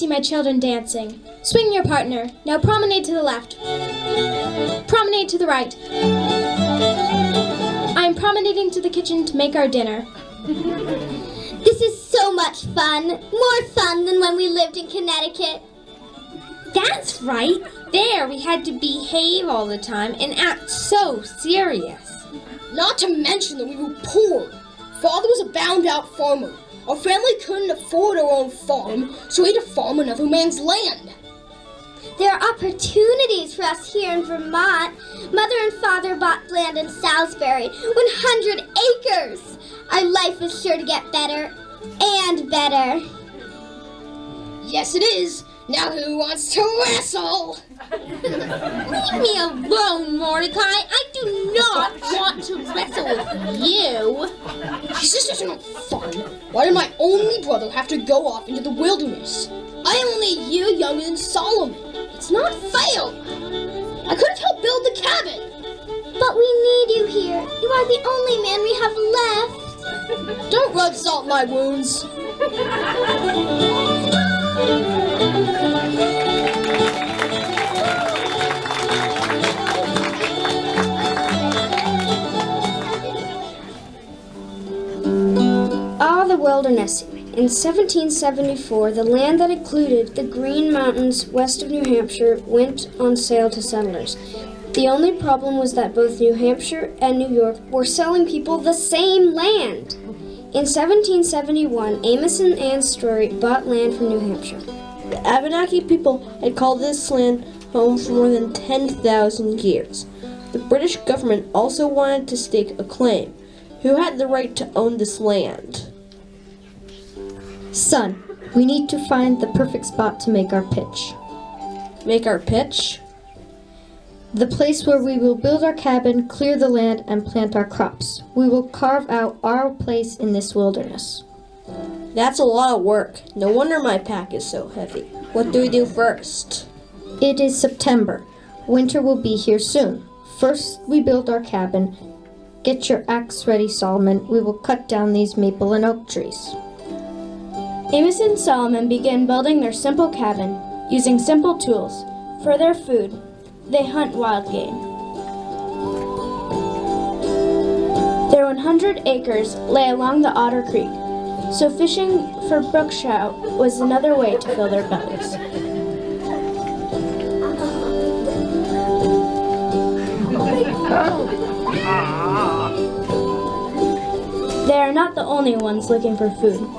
My children dancing. Swing your partner. Now promenade to the left. Promenade to the right. I am promenading to the kitchen to make our dinner. This is so much fun. More fun than when we lived in Connecticut. That's right. There we had to behave all the time and act so serious. Not to mention that we were poor. Father was a bound-out farmer. Our family couldn't afford our own farm, so we had to farm another man's land. There are opportunities for us here in Vermont. Mother and Father bought land in Salisbury, 100 acres. Our life is sure to get better and better. Yes, it is. Now who wants to wrestle? Leave me alone, Mordecai. I do not want to wrestle with you. This just isn't fun. Why did my only brother have to go off into the wilderness? I am only a year younger than Solomon. It's not fair. I could have helped build the cabin. But we need you here. You are the only man we have left. Don't rub salt in my wounds. The wilderness. In 1774, the land that included the Green Mountains west of New Hampshire went on sale to settlers. The only problem was that both New Hampshire and New York were selling people the same land. In 1771, Amos and Ann Story bought land from New Hampshire. The Abenaki people had called this land home for more than 10,000 years. The British government also wanted to stake a claim. Who had the right to own this land? Son, we need to find the perfect spot to make our pitch. Make our pitch? The place where we will build our cabin, clear the land, and plant our crops. We will carve out our place in this wilderness. That's a lot of work. No wonder my pack is so heavy. What do we do first? It is September. Winter will be here soon. First, we build our cabin. Get your axe ready, Solomon. We will cut down these maple and oak trees. Amos and Solomon began building their simple cabin, using simple tools. For their food, they hunt wild game. Their 100 acres lay along the Otter Creek, so fishing for brook trout was another way to fill their bellies. They are not the only ones looking for food.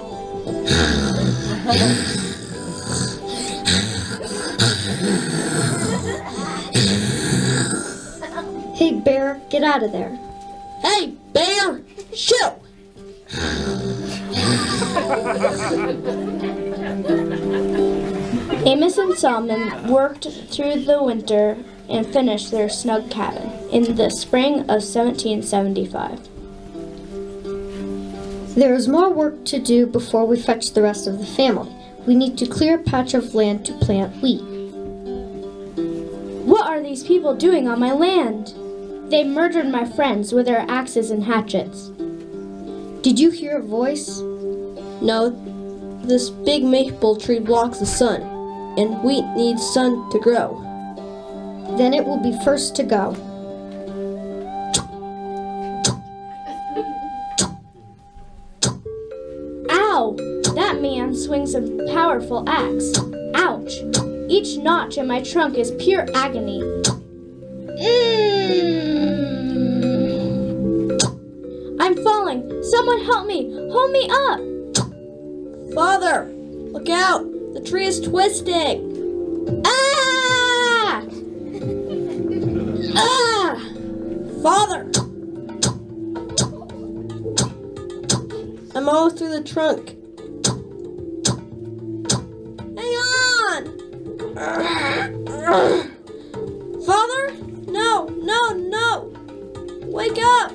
Hey, bear, get out of there. Hey, bear! Shoo! Amos and Solomon worked through the winter and finished their snug cabin in the spring of 1775. There is more work to do before we fetch the rest of the family. We need to clear a patch of land to plant wheat. What are these people doing on my land? They murdered my friends with their axes and hatchets. Did you hear a voice? No, this big maple tree blocks the sun, and wheat needs sun to grow. Then it will be first to go. Ow! That man swings a powerful axe. Ouch! Each notch in my trunk is pure agony. I'm falling! Someone help me! Hold me up! Father! Look out! The tree is twisting! Ah! Ah! Father! I'm almost through the trunk. Hang on! Wake up!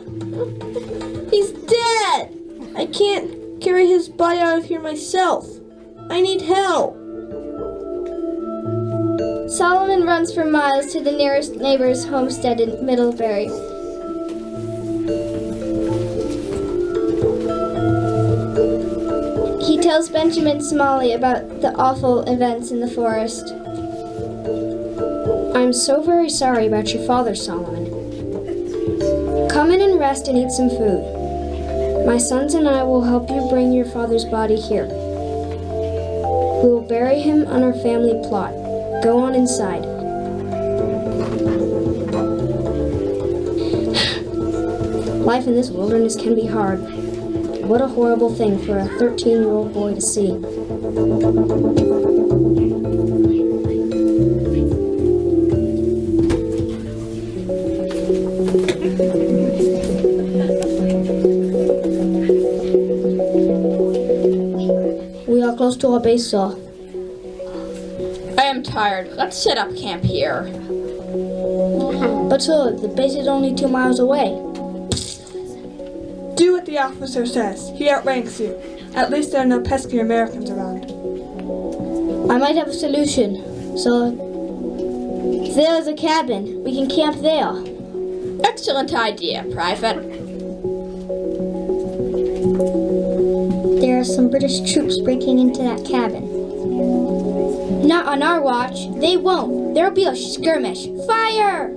He's dead! I can't carry his body out of here myself. I need help. Solomon runs for miles to the nearest neighbor's homestead in Middlebury. He tells Benjamin Smalley about the awful events in the forest. I'm so very sorry about your father, Solomon. Come in and rest and eat some food. My sons and I will help you bring your father's body here. We will bury him on our family plot. Go on inside. Life in this wilderness can be hard. What a horrible thing for a 13-year-old boy to see. We are close to our base, sir. I am tired. Let's set up camp here. But sir, the base is only 2 miles away. Do what the officer says. He outranks you. At least there are no pesky Americans around. I might have a solution. So, there is a cabin. We can camp there. Excellent idea, Private. There are some British troops breaking into that cabin. Not on our watch. They won't. There'll be a skirmish. Fire!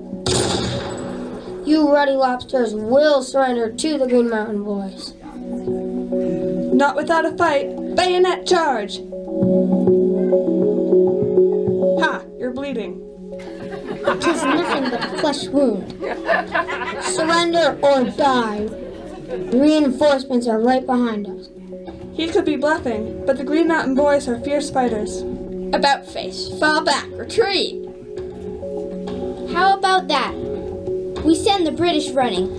You ruddy lobsters will surrender to the Green Mountain Boys. Not without a fight. Bayonet charge! Ha! You're bleeding. It is nothing but a flesh wound. Surrender or die. The reinforcements are right behind us. He could be bluffing, but the Green Mountain Boys are fierce fighters. About face. Fall back. Retreat. How about that? We send the British running.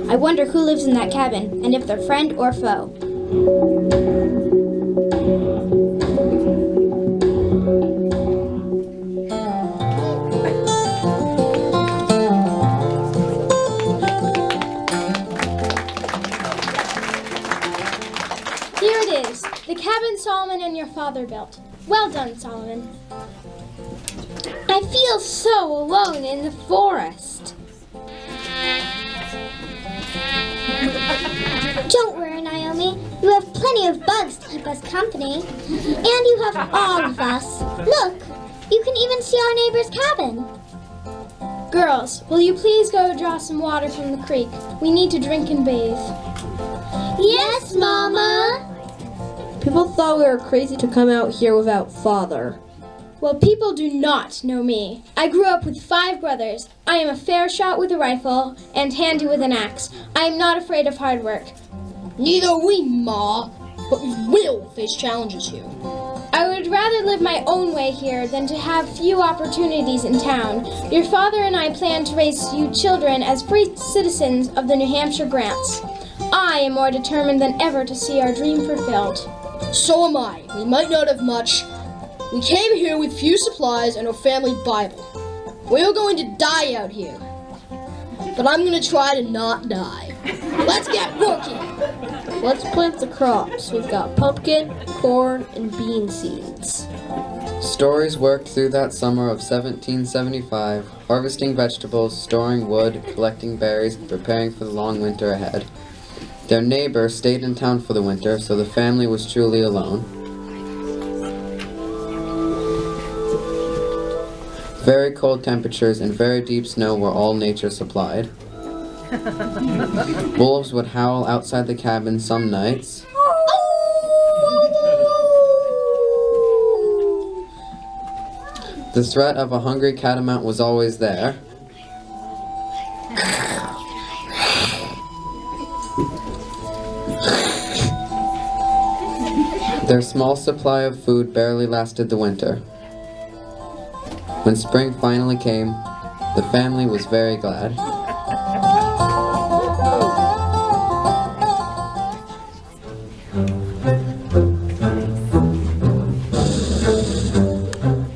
I wonder who lives in that cabin, and if they're friend or foe. Here it is, the cabin Solomon and your father built. Well done, Solomon. I feel so alone in the forest. Don't worry, Naomi. You have plenty of bugs to keep us company. And you have all of us. Look, you can even see our neighbor's cabin. Girls, will you please go draw some water from the creek? We need to drink and bathe. Yes, Mama. People thought we were crazy to come out here without father. Well, people do not know me. I grew up with 5 brothers. I am a fair shot with a rifle and handy with an axe. I am not afraid of hard work. Neither are we, Ma, but we will face challenges here. I would rather live my own way here than to have few opportunities in town. Your father and I plan to raise you children as free citizens of the New Hampshire grants. I am more determined than ever to see our dream fulfilled. So am I. We might not have much. We came here with few supplies and a family Bible. We're going to die out here. But I'm going to try to not die. Let's get working. Let's plant the crops. We've got pumpkin, corn, and bean seeds. Stories worked through that summer of 1775, harvesting vegetables, storing wood, collecting berries, preparing for the long winter ahead. Their neighbor stayed in town for the winter, so the family was truly alone. Very cold temperatures and very deep snow were all nature supplied. Wolves would howl outside the cabin some nights. The threat of a hungry catamount was always there. Their small supply of food barely lasted the winter. When spring finally came, the family was very glad.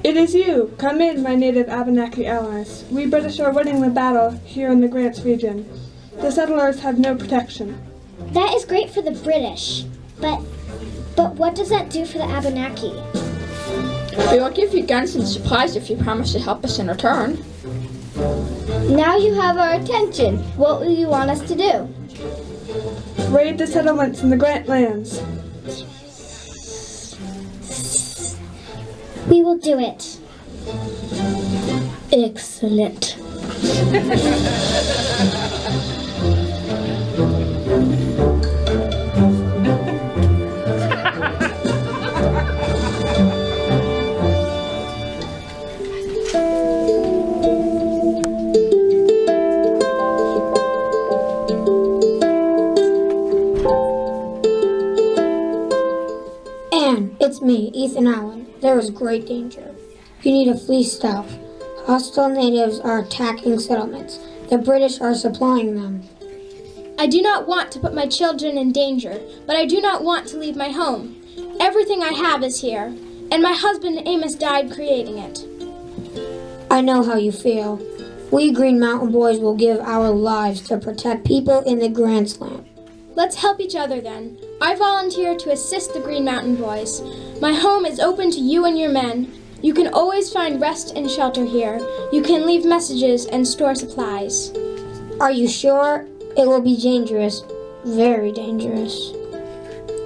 It is you! Come in, my native Abenaki allies. We British are winning the battle here in the Grants region. The settlers have no protection. That is great for the British. But what does that do for the Abenaki? We will give you guns and supplies if you promise to help us in return. Now you have our attention. What will you want us to do? Raid the settlements in the Grant lands. We will do it. Excellent. Anne, it's me, Ethan Allen. There is great danger. You need to flee south. Hostile natives are attacking settlements. The British are supplying them. I do not want to put my children in danger, but I do not want to leave my home. Everything I have is here, and my husband Amos died creating it. I know how you feel. We Green Mountain Boys will give our lives to protect people in the Grants land. Let's help each other then. I volunteer to assist the Green Mountain Boys. My home is open to you and your men. You can always find rest and shelter here. You can leave messages and store supplies. Are you sure? It will be dangerous. Very dangerous.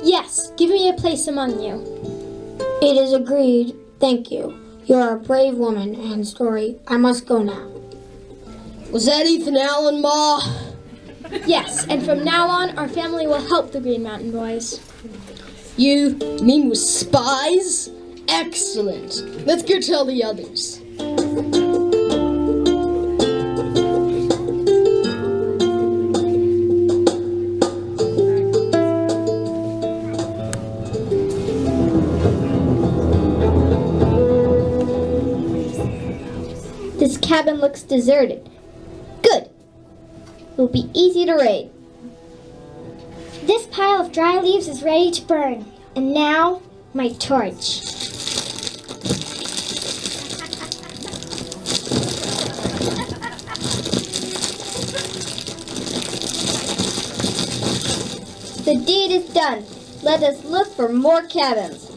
Yes, give me a place among you. It is agreed. Thank you. You are a brave woman, Anne Story. I must go now. Was that Ethan Allen, Ma? Yes, and from now on, our family will help the Green Mountain Boys. You mean with spies? Excellent. Let's go tell the others. This cabin looks deserted. Good. It will be easy to raid. This pile of dry leaves is ready to burn. And now, my torch. The deed is done. Let us look for more cabins.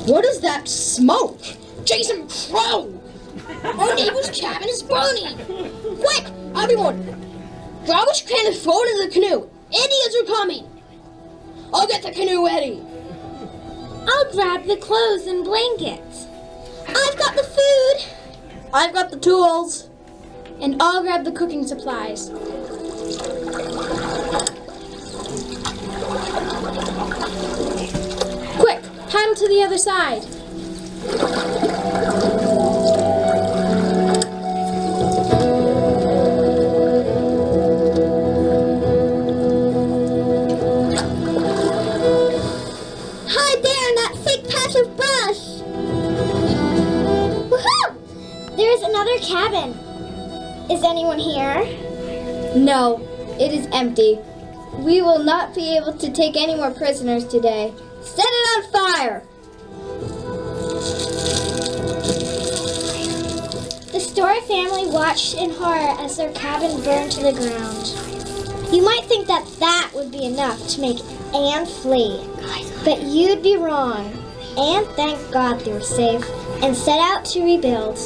What is that smoke? Jason Crow! Our neighbor's cabin is burning! Quick, everyone! Grab what you can and throw it in the canoe. Indians are coming! I'll get the canoe ready. I'll grab the clothes and blankets. I've got the food. I've got the tools. And I'll grab the cooking supplies. Quick, paddle to the other side. Hide there in that thick patch of brush. Woohoo! There is another cabin. Is anyone here? No, it is empty. We will not be able to take any more prisoners today. Set it on fire! The Story family watched in horror as their cabin burned to the ground. You might think that that would be enough to make Anne flee, but you'd be wrong. Anne thanked God they were safe and set out to rebuild.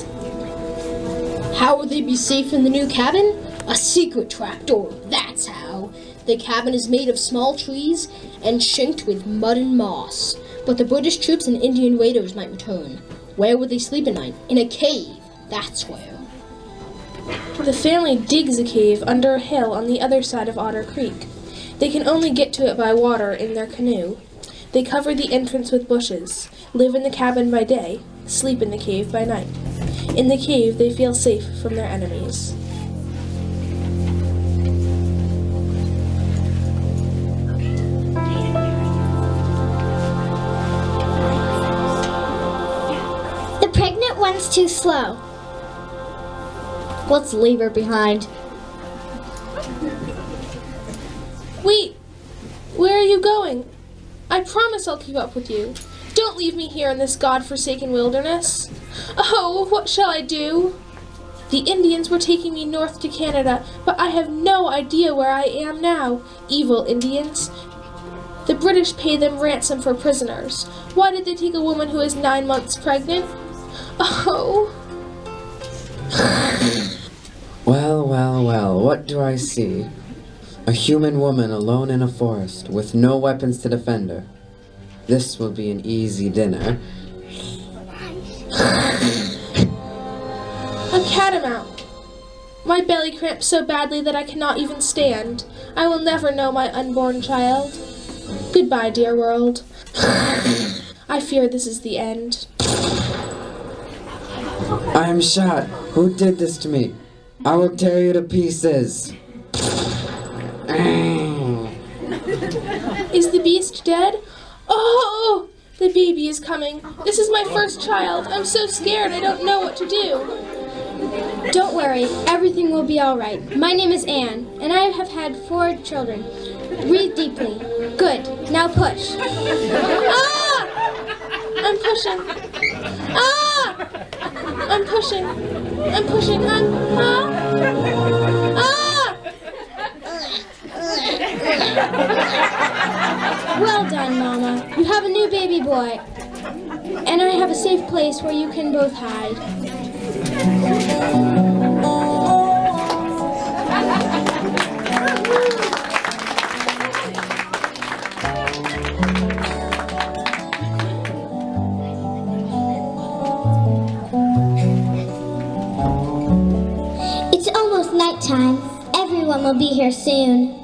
How would they be safe in the new cabin? A secret trapdoor, that's how. The cabin is made of small trees and chinked with mud and moss. But the British troops and Indian raiders might return. Where would they sleep at night? In a cave, that's where. The family digs a cave under a hill on the other side of Otter Creek. They can only get to it by water in their canoe. They cover the entrance with bushes, live in the cabin by day, sleep in the cave by night. In the cave, they feel safe from their enemies. The pregnant one's too slow. Let's leave her behind. Wait! Where are you going? I promise I'll keep up with you. Don't leave me here in this God-forsaken wilderness. Oh, what shall I do? The Indians were taking me north to Canada, but I have no idea where I am now. Evil Indians. The British pay them ransom for prisoners. Why did they take a woman who is 9 months pregnant? Oh. Well, well, well, what do I see? A human woman alone in a forest, with no weapons to defend her. This will be an easy dinner. A catamount. My belly cramps so badly that I cannot even stand. I will never know my unborn child. Goodbye, dear world. I fear this is the end. I am shot. Who did this to me? I will tear you to pieces. Is the beast dead? Oh! The baby is coming. This is my first child. I'm so scared I don't know what to do. Don't worry, everything will be all right. My name is Anne, and I have had 4 children. Breathe deeply. Good. Now push. Ah! I'm pushing. Ah! I'm pushing. I'm pushing. Ah! Well done, Mama. You have a new baby boy. And I have a safe place where you can both hide. It's almost nighttime. Everyone will be here soon.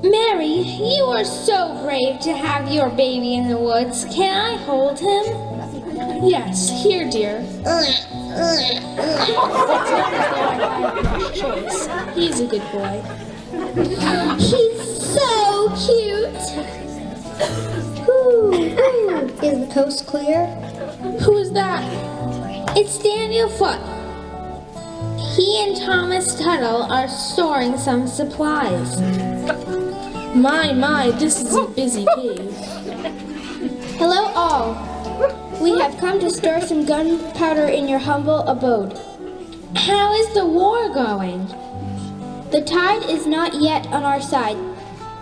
Mary, you are so brave to have your baby in the woods. Can I hold him? Yes, here, dear. Choice. He's a good boy. He's so cute. Is the coast clear? Who is that? It's Daniel Foote. He and Thomas Tuttle are storing some supplies. My, this is a busy cave. Hello, all. We have come to store some gunpowder in your humble abode. How is the war going? The tide is not yet on our side.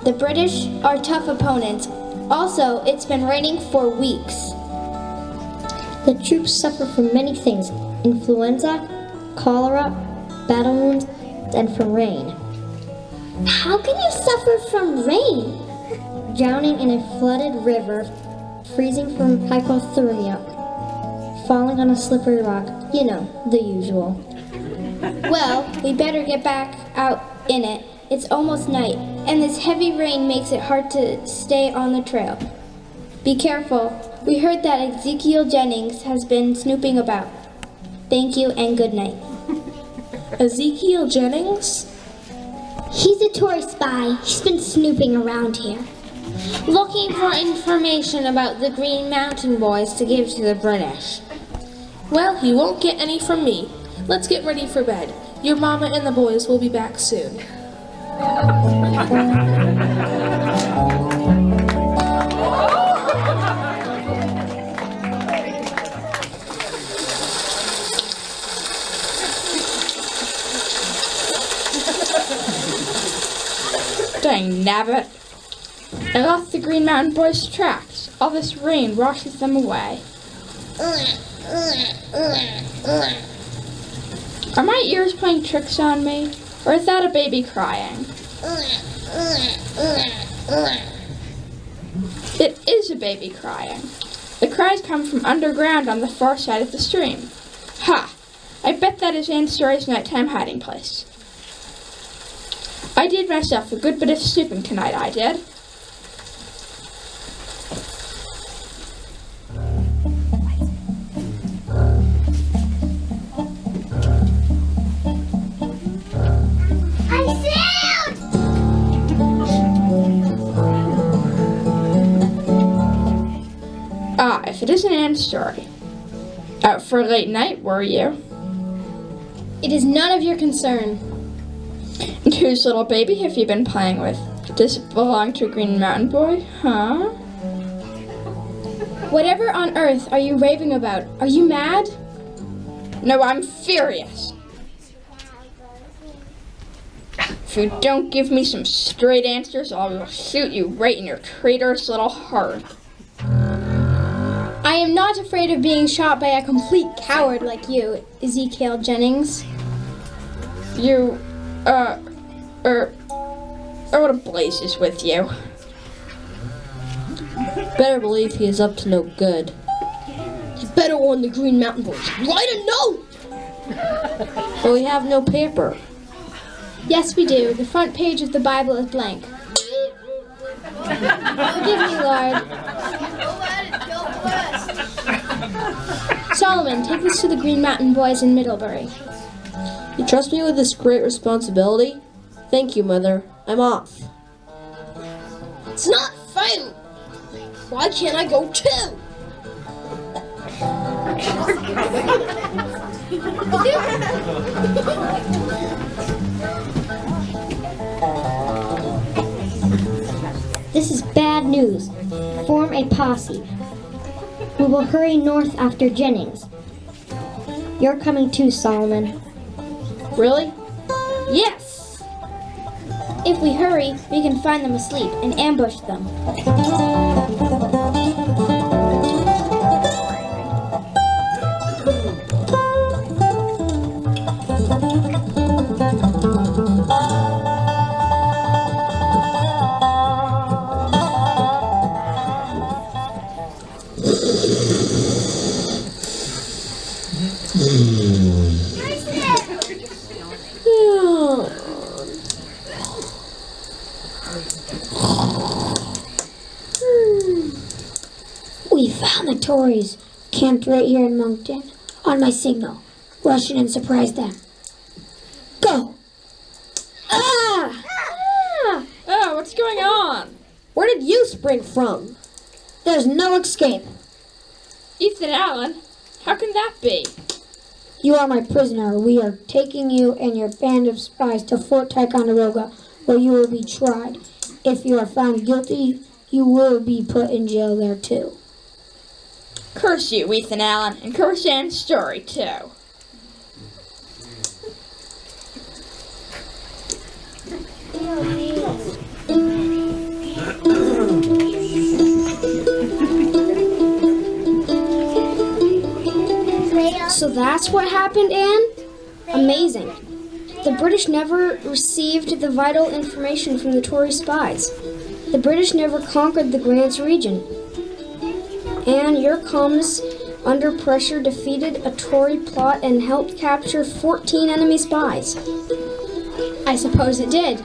The British are tough opponents. Also, it's been raining for weeks. The troops suffer from many things: influenza, cholera, battle wounds, and from rain. How can you suffer from rain? Drowning in a flooded river, freezing from hypothermia, falling on a slippery rock, you know, the usual. Well, we better get back out in it. It's almost night, and this heavy rain makes it hard to stay on the trail. Be careful. We heard that Ezekiel Jennings has been snooping about. Thank you and good night. Ezekiel Jennings? He's a Tory spy. He's been snooping around here. Looking for information about the Green Mountain Boys to give to the British. Well, he won't get any from me. Let's get ready for bed. Your mama and the boys will be back soon. Dang nabbit. I lost the Green Mountain Boys' tracks. All this rain washes them away. Are my ears playing tricks on me? Or is that a baby crying? It is a baby crying. The cries come from underground on the far side of the stream. Ha! I bet that is Anne Story's nighttime hiding place. I did myself a good bit of snooping tonight, I did. If it isn't Anne's Story. Out for a late night, were you? It is none of your concern. And whose little baby have you been playing with? Does it belong to a Green Mountain Boy, huh? Whatever on earth are you raving about? Are you mad? No, I'm furious. If you don't give me some straight answers, I will shoot you right in your traitorous little heart. I am not afraid of being shot by a complete coward like you, Ezekiel Jennings. You, what a blaze is with you. Better believe he is up to no good. You better warn the Green Mountain Boys. Write a note! But we have no paper. Yes, we do. The front page of the Bible is blank. Forgive me, Lord. Solomon, take this to the Green Mountain Boys in Middlebury. You trust me with this great responsibility? Thank you, Mother. I'm off. It's not fair! Why can't I go too? This is bad news. Form a posse. We will hurry north after Jennings. You're coming too, Solomon. Really? Yes! If we hurry, we can find them asleep and ambush them. We found the Tories camped right here in Moncton. On my signal. Rush in and surprise them. Go! Ah! Oh, what's going on? Where did you spring from? There's no escape. Ethan Allen? How can that be? You are my prisoner. We are taking you and your band of spies to Fort Ticonderoga, where you will be tried. If you are found guilty, you will be put in jail there too. Curse you, Ethan Allen, and curse Anne's story, too. So that's what happened, Anne? Amazing. The British never received the vital information from the Tory spies. The British never conquered the Grants region. And your calmness under pressure defeated a Tory plot and helped capture 14 enemy spies. I suppose it did.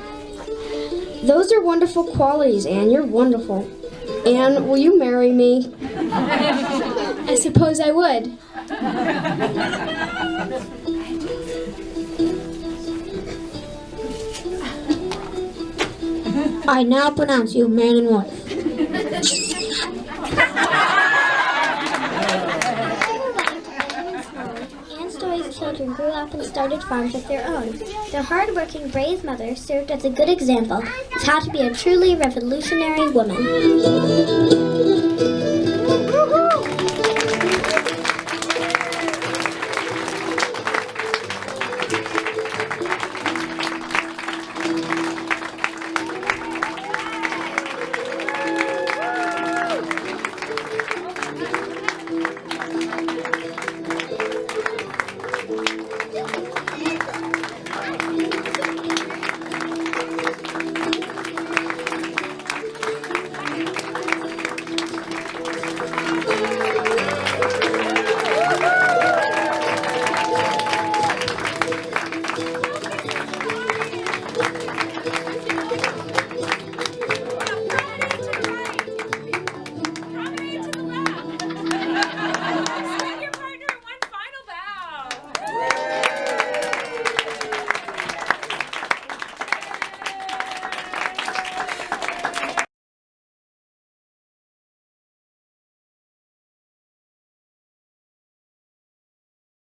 Those are wonderful qualities, Anne. You're wonderful. Anne, will you marry me? I suppose I would. I now pronounce you man and wife. Anne Story's children grew up and started farms of their own. Their hard-working, brave mother served as a good example of how to be a truly revolutionary woman.